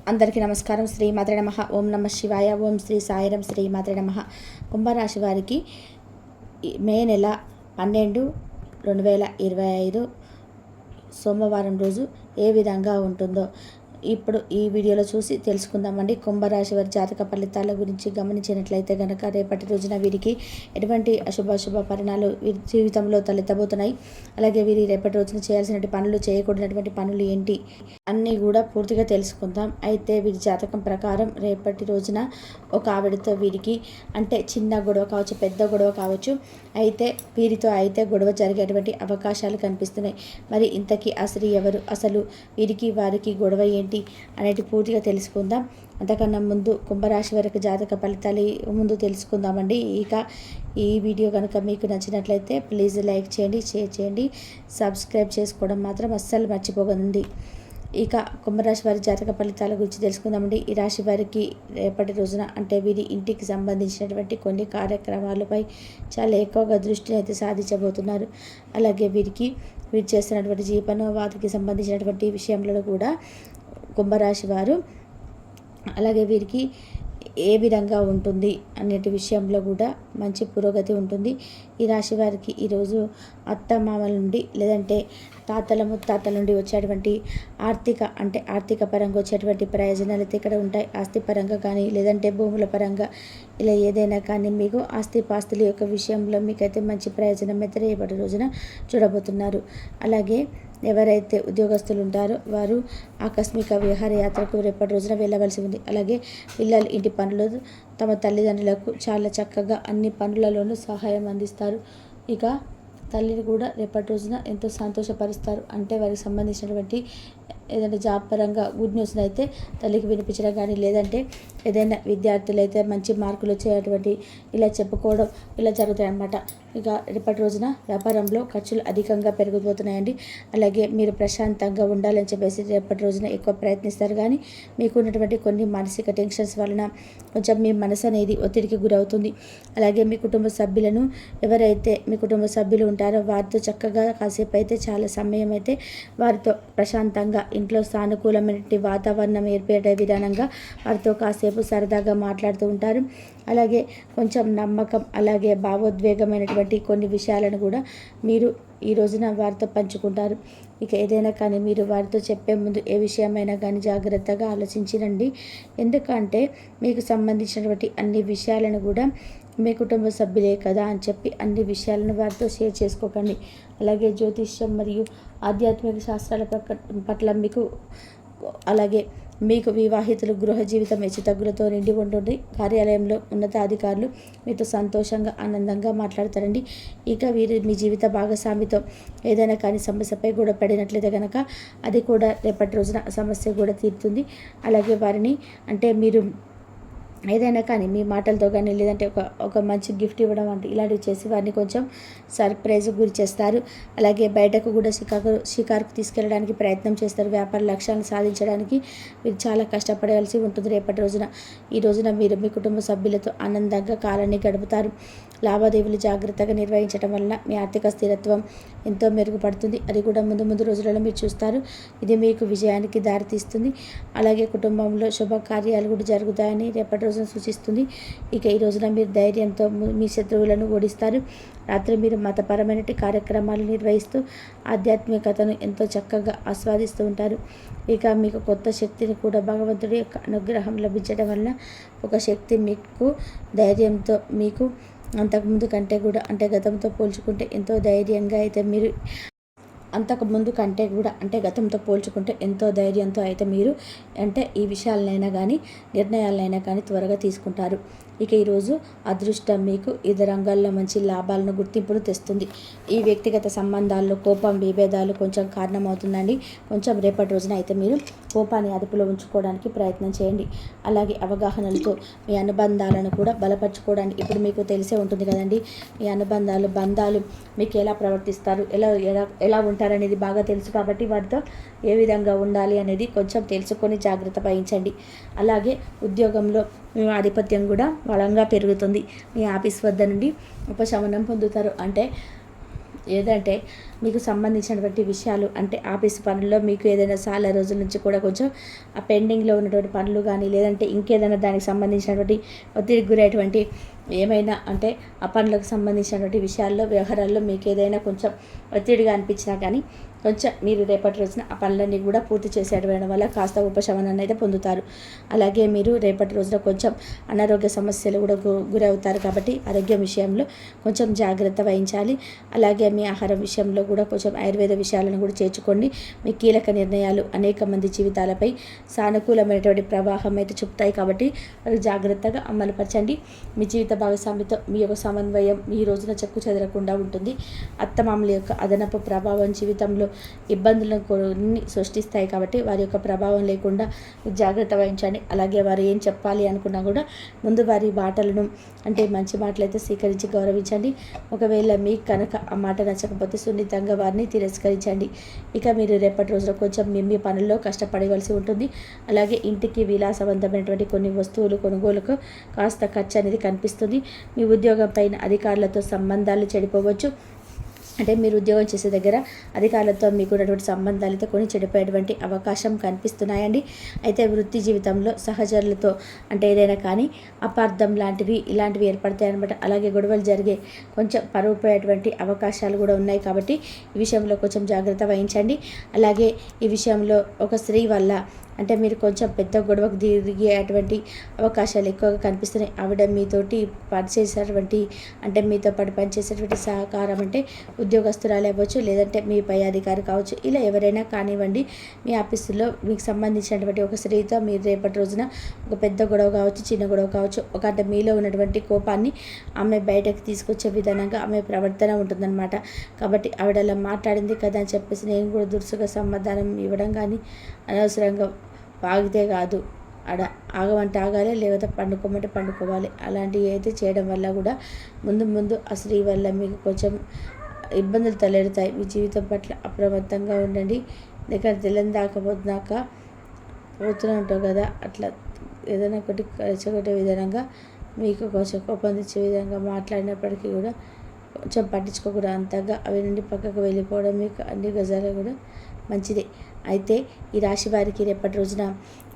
అందరికీ నమస్కారం. శ్రీ మాత్రే నమః. ఓం నమః శివాయ. ఓం శ్రీ సాయిరం. శ్రీ మాత్రే నమః. కుంభరాశి వారికి మే నెల 12, 2025 సోమవారం రోజు ఏ విధంగా ఉంటుందో ఇప్పుడు ఈ వీడియోలో చూసి తెలుసుకుందామండి. కుంభరాశి వారి జాతక ఫలితాల గురించి గమనించినట్లయితే కనుక రేపటి రోజున వీరికి ఎటువంటి అశుభ పరిణామాలు వీరి జీవితంలో తలెత్తబోతున్నాయి. అలాగే వీరి రేపటి రోజున చేయాల్సిన పనులు, చేయకూడనటువంటి పనులు ఏంటి అన్నీ కూడా పూర్తిగా తెలుసుకుందాం. అయితే వీరి జాతకం ప్రకారం రేపటి రోజున ఒక ఆవిడతో వీరికి అంటే చిన్న గొడవ కావచ్చు, పెద్ద గొడవ కావచ్చు, అయితే వీరితో అయితే గొడవ జరిగేటువంటి అవకాశాలు కనిపిస్తున్నాయి. మరి ఇంతకీ ఆ స్త్రీ ఎవరు, అసలు వీరికి వారికి గొడవ ఏంటి అనేది పూర్తిగా తెలుసుకుందాం. అంతకన్నా ముందు కుంభరాశి వారికి జాతక ఫలితాలు ముందు తెలుసుకుందామండి. ఇక ఈ వీడియో కనుక మీకు నచ్చినట్లయితే ప్లీజ్ లైక్ చేయండి, షేర్ చేయండి, సబ్స్క్రైబ్ చేసుకోవడం మాత్రం అస్సలు మర్చిపోకండి. ఇక కుంభరాశి వారి జాతక ఫలితాల గురించి తెలుసుకుందామండి. ఈ రాశి వారికి రేపటి రోజున అంటే వీరి ఇంటికి సంబంధించినటువంటి కొన్ని కార్యక్రమాలపై చాలా ఎక్కువగా దృష్టిని అయితే సాధించబోతున్నారు. అలాగే వీరు చేస్తున్నటువంటి జీవనోపాధికి సంబంధించినటువంటి విషయంలో కూడా కుంభరాశి వారు అలాగే వీరికి ఏ విధంగా ఉంటుంది అనే విషయంలో కూడా మంచి పురోగతి ఉంటుంది. ఈ రాశి వారికి ఈరోజు అత్తమామల నుండి లేదంటే తాతల ముత్తాతల నుండి వచ్చేటువంటి ఆర్థిక పరంగా వచ్చేటువంటి ప్రయోజనాలు అయితే ఇక్కడ ఉంటాయి. ఆస్తి పరంగా కానీ లేదంటే భూముల పరంగా ఇలా ఏదైనా కానీ మీకు ఆస్తిపాస్తుల యొక్క విషయంలో మీకైతే మంచి ప్రయోజనం అయితే రేపటి రోజున చూడబోతున్నారు. అలాగే ఎవరైతే ఉద్యోగస్తులు ఉంటారో వారు ఆకస్మిక విహారయాత్రకు రేపటి రోజున వెళ్ళవలసి ఉంది. అలాగే పిల్లలు ఇంటి పనులు తమ తల్లిదండ్రులకు చాలా చక్కగా అన్ని పనులలోనూ సహాయం అందిస్తారు. ఇక తల్లిని కూడా రేపటి రోజున ఎంతో సంతోషపరుస్తారు. అంటే వారికి సంబంధించినటువంటి ఏదైనా జాబ్ పరంగా గుడ్ న్యూస్ని అయితే తల్లికి వినిపించడం కానీ లేదంటే ఏదైనా విద్యార్థులు అయితే మంచి మార్కులు వచ్చేటువంటి ఇలా చెప్పుకోవడం ఇలా జరుగుతాయి అన్నమాట. ఇక రేపటి రోజున వ్యాపారంలో ఖర్చులు అధికంగా పెరిగిపోతున్నాయండి. అలాగే మీరు ప్రశాంతంగా ఉండాలని చెప్పేసి రేపటి రోజున ఎక్కువ ప్రయత్నిస్తారు. కానీ మీకు ఉన్నటువంటి కొన్ని మానసిక టెన్షన్స్ వలన కొంచెం మీ మనసు అనేది ఒత్తిడికి గురవుతుంది. అలాగే మీ కుటుంబ సభ్యులను ఎవరైతే మీ కుటుంబ సభ్యులు ఉంటారో వారితో చక్కగా కాసేపు అయితే చాలా సమయం అయితే వారితో ప్రశాంతంగా ఇంట్లో సానుకూలమైన వాతావరణం ఏర్పడే విధానంగా వారితో కాసేపు సరదాగా మాట్లాడుతూ ఉంటారు. అలాగే కొంచెం నమ్మకం అలాగే భావోద్వేగమైనటువంటి కొన్ని విషయాలను కూడా మీరు ఈ రోజున వారితో పంచుకుంటారు. ఇక ఏదైనా కానీ మీరు వారితో చెప్పే ముందు ఏ విషయమైనా కానీ జాగ్రత్తగా ఆలోచించండి. ఎందుకంటే మీకు సంబంధించినటువంటి అన్ని విషయాలను కూడా మీ కుటుంబ సభ్యులే కదా అని చెప్పి అన్ని విషయాలను వారితో షేర్ చేసుకోకండి. అలాగే జ్యోతిష్యం మరియు ఆధ్యాత్మిక శాస్త్రాల పట్ల మీకు వివాహితులు గృహ జీవితం హెచ్చుతగ్గులతో నిండి ఉంటుంది. కార్యాలయంలో ఉన్నతాధికారులు మీతో సంతోషంగా ఆనందంగా మాట్లాడతారండి. ఇక వీరు మీ జీవిత భాగస్వామితో ఏదైనా కానీ సమస్యపై కూడా పడినట్లయితే కనుక అది కూడా రేపటి రోజున సమస్య కూడా తీరుతుంది. అలాగే వారిని అంటే మీరు ఏదైనా కానీ మీ మాటలతో కానీ లేదంటే ఒక మంచి గిఫ్ట్ ఇవ్వడం అంటే ఇలాంటివి చేసి వారిని కొంచెం సర్ప్రైజ్ గురి చేస్తారు. అలాగే బయటకు కూడా షికారుకు తీసుకెళ్ళడానికి ప్రయత్నం చేస్తారు. వ్యాపార లక్ష్యాలను సాధించడానికి మీరు చాలా కష్టపడాల్సి ఉంటుంది రేపటి రోజున. ఈ రోజున మీరు మీ కుటుంబ సభ్యులతో ఆనందంగా కాలాన్ని గడుపుతారు. లావాదేవీలు జాగ్రత్తగా నిర్వహించడం వలన మీ ఆర్థిక స్థిరత్వం ఎంతో మెరుగుపడుతుంది. అది కూడా ముందు రోజులలో మీరు చూస్తారు. ఇది మీకు విజయానికి దారితీస్తుంది. అలాగే కుటుంబంలో శుభకార్యాలు కూడా జరుగుతాయని రేపటి రోజున సూచిస్తుంది. ఇక ఈ రోజున మీరు ధైర్యంతో మీ శత్రువులను ఓడిస్తారు. రాత్రి మీరు మతపరమైన కార్యక్రమాలు నిర్వహిస్తూ ఆధ్యాత్మికతను ఎంతో చక్కగా ఆస్వాదిస్తూ ఉంటారు. ఇక మీకు కొత్త శక్తిని కూడా భగవంతుడి యొక్క అనుగ్రహం లభించడం వలన ఒక శక్తి మీకు ధైర్యంతో మీకు అంతకుముందు కంటే కూడా అంటే గతంతో పోల్చుకుంటే ఎంతో ధైర్యంగా అయితే మీరు గతంతో పోల్చుకుంటే ఎంతో ధైర్యంతో అయితే మీరు అంటే ఈ విషయాలనైనా కానీ నిర్ణయాలనైనా కానీ త్వరగా తీసుకుంటారు. ఇక ఈరోజు అదృష్టం మీకు వివిధ రంగాల్లో మంచి లాభాలను గుర్తింపును తెస్తుంది. ఈ వ్యక్తిగత సంబంధాల్లో కోపం విభేదాలు కొంచెం కారణమవుతుందండి. కొంచెం రేపటి రోజున అయితే మీరు కోపాన్ని అదుపులో ఉంచుకోవడానికి ప్రయత్నం చేయండి. అలాగే అవగాహనలతో మీ అనుబంధాలను కూడా బలపరచుకోవడానికి ఇప్పుడు మీకు తెలిసే ఉంటుంది కదండి. మీ బంధాలు మీకు ఎలా ప్రవర్తిస్తారు, ఎలా ఉంటారనేది బాగా తెలుసు. కాబట్టి వారితో ఏ విధంగా ఉండాలి అనేది కొంచెం తెలుసుకొని జాగ్రత్త వహించండి. అలాగే ఉద్యోగంలో మీ ఆధిపత్యం కూడా బలంగా పెరుగుతుంది. మీ ఆఫీస్ వద్ద నుండి ఉపశమనం పొందుతారు. అంటే ఏదంటే మీకు సంబంధించినటువంటి విషయాలు అంటే ఆఫీస్ పనుల్లో మీకు ఏదైనా చాలా రోజుల నుంచి కూడా కొంచెం ఆ పెండింగ్లో ఉన్నటువంటి పనులు కానీ లేదంటే ఇంకేదైనా దానికి సంబంధించినటువంటి ఒత్తిడికి గురైనటువంటి ఏమైనా అంటే ఆ పనులకు సంబంధించినటువంటి విషయాల్లో వ్యవహారాల్లో మీకు ఏదైనా కొంచెం ఒత్తిడిగా అనిపించినా కానీ కొంచెం మీరు రేపటి రోజున ఆ పనులన్నీ కూడా పూర్తి చేసేయడం వల్ల కాస్త ఉపశమనాన్ని అయితే పొందుతారు. అలాగే మీరు రేపటి రోజున కొంచెం అనారోగ్య సమస్యలు కూడా గురవుతారు కాబట్టి ఆరోగ్యం విషయంలో కొంచెం జాగ్రత్త వహించాలి. అలాగే మీ ఆహారం విషయంలో కూడా కొంచెం ఆయుర్వేద విషయాలను కూడా చేర్చుకోండి. మీ కీలక నిర్ణయాలు అనేక మంది జీవితాలపై సానుకూలమైనటువంటి ప్రవాహం అయితే చూపుతాయి కాబట్టి అది జాగ్రత్తగా అమలుపరచండి. మీ జీవిత భాగస్వామితో మీ యొక్క సమన్వయం ఈ రోజున చెక్కు చెదరకుండా ఉంటుంది. అత్తమామల యొక్క అదనపు ప్రభావం జీవితంలో ఇబ్బందులను కొన్ని సృష్టిస్తాయి కాబట్టి వారి యొక్క ప్రభావం లేకుండా జాగ్రత్త వహించండి. అలాగే వారు ఏం చెప్పాలి అనుకున్నా కూడా ముందు వారి మాటలను అంటే మంచి మాటలైతే స్వీకరించి గౌరవించండి. ఒకవేళ మీకు కనుక ఆ మాట నచ్చకపోతే సున్నితంగా వారిని తిరస్కరించండి. ఇక మీరు రేపటి రోజున కొంచెం మీ పనుల్లో కష్టపడవలసి ఉంటుంది. అలాగే ఇంటికి విలాసవంతమైనటువంటి కొన్ని వస్తువులు కొనుగోలుకు కాస్త ఖర్చు అనేది కనిపిస్తుంది. మీ ఉద్యోగం పైన అధికారులతో సంబంధాలు చెడిపోవచ్చు. అంటే మీరు ఉద్యోగం చేసే దగ్గర అధికారులతో మీకు ఉన్నటువంటి సంబంధాలు అయితే కొన్ని చెడిపోయేటువంటి అవకాశం కనిపిస్తున్నాయండి. అయితే వృత్తి జీవితంలో సహచరులతో అంటే ఏదైనా కానీ అపార్థం లాంటివి ఇలాంటివి ఏర్పడతాయి అనమాట. అలాగే గొడవలు జరిగే కొంచెం పరువుపోయేటువంటి అవకాశాలు కూడా ఉన్నాయి కాబట్టి ఈ విషయంలో కొంచెం జాగ్రత్త వహించండి. అలాగే ఈ విషయంలో ఒక స్త్రీ వల్ల అంటే మీరు కొంచెం పెద్ద గొడవకు దిగేటువంటి అవకాశాలు ఎక్కువగా కనిపిస్తున్నాయి. ఆవిడ మీతోటి పనిచేసేటువంటి అంటే మీతో పాటు పనిచేసేటువంటి సహకారం అంటే ఉద్యోగస్తురాలు అవ్వచ్చు, లేదంటే మీ పై అధికారి కావచ్చు, ఇలా ఎవరైనా కానివ్వండి. మీ ఆఫీసులో మీకు సంబంధించినటువంటి ఒక స్త్రీతో మీరు రేపటి రోజున ఒక పెద్ద గొడవ కావచ్చు, చిన్న గొడవ కావచ్చు, ఒక అంటే మీలో ఉన్నటువంటి కోపాన్ని ఆమె బయటకు తీసుకొచ్చే విధానంగా ఆమె ప్రవర్తన ఉంటుందన్నమాట. కాబట్టి ఆవిడ అలా మాట్లాడింది కదా అని చెప్పేసి నేను కూడా దురుసుగా సమాధానం ఇవ్వడం కానీ అనవసరంగా వాగితే కాదు, ఆగమంటే ఆగాలి, లేకపోతే పండుకోమంటే పండుకోవాలి. అలాంటివి అయితే చేయడం వల్ల కూడా ముందు ఆ స్త్రీ వల్ల మీకు కొంచెం ఇబ్బందులు తలెడతాయి. మీ జీవితం పట్ల అప్రమత్తంగా ఉండండి. దగ్గర తెల్లని దాకపోతున్నాక పోతూనే ఉంటావు కదా, అట్లా ఏదైనా ఒకటి రెచ్చగొట్టే విధంగా మీకు కొంచెం కోపం తెచ్చే విధంగా మాట్లాడినప్పటికీ కూడా కొంచెం పట్టించుకోకూడదు. అంతగా అవి నుండి పక్కకు వెళ్ళిపోవడం మీకు అన్ని గజాలు కూడా మంచిదే. అయితే ఈ రాశి వారికి రేపటి రోజున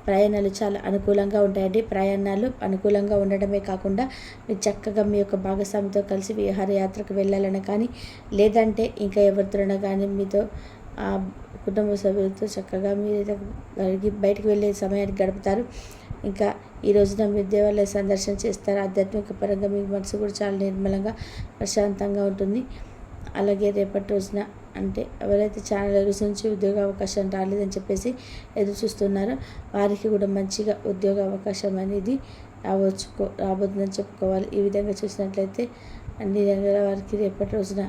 ప్రయాణాలు చాలా అనుకూలంగా ఉంటాయండి. ప్రయాణాలు అనుకూలంగా ఉండడమే కాకుండా మీరు చక్కగా మీ యొక్క భాగస్వామితో కలిసి విహారయాత్రకు వెళ్ళాలని కానీ లేదంటే ఇంకా ఎవరితోనైనా కానీ మీతో కుటుంబ సభ్యులతో చక్కగా మీరు బయటకు వెళ్ళే సమయానికి గడుపుతారు. ఇంకా ఈ రోజున మీరు దేవాలయ సందర్శన చేస్తారు. ఆధ్యాత్మిక పరంగా మీ మనసు కూడా చాలా నిర్మలంగా ప్రశాంతంగా ఉంటుంది. అలాగే రేపటి రోజున అంటే ఎవరైతే ఛానల్ నుంచి ఉద్యోగ అవకాశం రాలేదని చెప్పేసి ఎదురు చూస్తున్నారో వారికి కూడా మంచిగా ఉద్యోగ అవకాశం అనేది రాబోతుందని చెప్పుకోవాలి. ఈ విధంగా చూసినట్లయితే అన్ని రంగాల వారికి రేపటి రోజున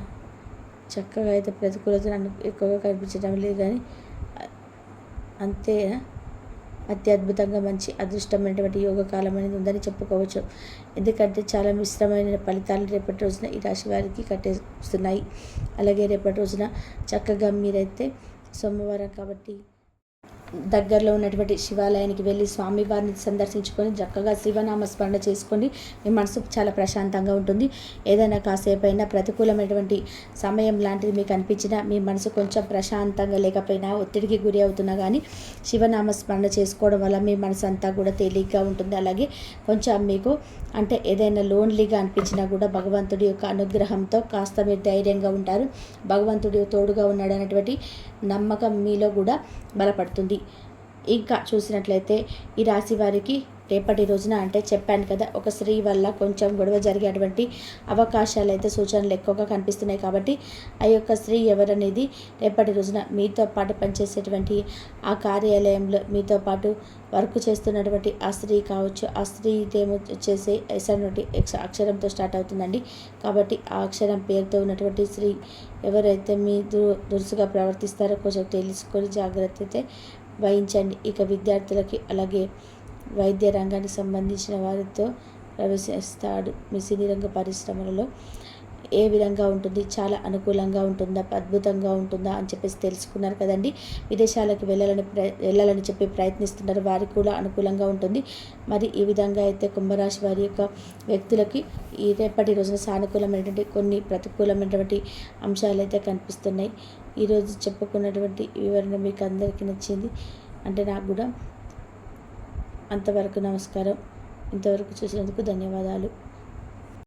చక్కగా అయితే ప్రతికూలతను ఎక్కువగా కనిపించడం లేదు, కానీ అంతే అత్యద్భుతంగా మంచి అదృష్టమైనటువంటి యోగ కాలం అనేది ఉందని చెప్పుకోవచ్చు. ఎందుకంటే చాలా మిశ్రమైన ఫలితాలు రేపటి రోజున ఈ రాశి వారికి కట్టేస్తున్నాయి. అలాగే రేపటి రోజున చక్కగా మీరైతే సోమవారం కాబట్టి దగ్గరలో ఉన్నటువంటి శివాలయానికి వెళ్ళి స్వామివారిని సందర్శించుకొని చక్కగా శివనామ స్మరణ చేసుకొని మీ మనసు చాలా ప్రశాంతంగా ఉంటుంది. ఏదైనా కాసేపు అయినా ప్రతికూలమైనటువంటి సమయం లాంటిది మీకు అనిపించినా మీ మనసు కొంచెం ప్రశాంతంగా లేకపోయినా ఒత్తిడికి గురి అవుతున్నా కానీ శివనామ స్మరణ చేసుకోవడం వల్ల మీ మనసు అంతా కూడా తేలిగ్గా ఉంటుంది. అలాగే కొంచెం మీకు అంటే ఏదైనా లోన్లీగా అనిపించినా కూడా భగవంతుడి యొక్క అనుగ్రహంతో కాస్త మీరు ధైర్యంగా ఉంటారు. భగవంతుడి తోడుగా ఉన్నాడు అనేటువంటి నమ్మకం మీలో కూడా బలపడుతుంది. ఇంకా చూసినట్లయితే ఈ రాశి వారికి రేపటి రోజున అంటే చెప్పాను కదా, ఒక స్త్రీ వల్ల కొంచెం గొడవ జరిగేటువంటి అవకాశాలు అయితే సూచనలు ఎక్కువగా కనిపిస్తున్నాయి. కాబట్టి ఆ యొక్క స్త్రీ ఎవరనేది రేపటి రోజున మీతో పాటు పనిచేసేటువంటి ఆ కార్యాలయంలో మీతో పాటు వర్క్ చేస్తున్నటువంటి ఆ స్త్రీ కావచ్చు. ఆ స్త్రీ ఏమో వచ్చేసి ఎస్ఆర్ నుండి అక్షరంతో స్టార్ట్ అవుతుందండి. కాబట్టి ఆ అక్షరం పేరుతో ఉన్నటువంటి స్త్రీ ఎవరైతే మీ దురుసుగా ప్రవర్తిస్తారో కొంచెం తెలుసుకొని జాగ్రత్త అయితే వహించండి. ఇక విద్యార్థులకి అలాగే వైద్య రంగానికి సంబంధించిన వారితో ప్రవేశిస్తాడు. మీ సినీ రంగ పరిశ్రమలలో ఏ విధంగా ఉంటుంది, చాలా అనుకూలంగా ఉంటుందా, అద్భుతంగా ఉంటుందా అని చెప్పేసి తెలుసుకున్నారు కదండి. విదేశాలకు వెళ్ళాలని చెప్పి ప్రయత్నిస్తున్నారు, వారికి కూడా అనుకూలంగా ఉంటుంది. మరి ఈ విధంగా అయితే కుంభరాశి వారి యొక్క వ్యక్తులకి ఈ రేపటి రోజున సానుకూలమైనటువంటి కొన్ని ప్రతికూలమైనటువంటి అంశాలు అయితే కనిపిస్తున్నాయి. ఈరోజు చెప్పుకున్నటువంటి వివరణ మీకు అందరికీ నచ్చింది అంటే నాకు కూడా. అంతవరకు నమస్కారం. ఇంతవరకు చూసినందుకు ధన్యవాదాలు.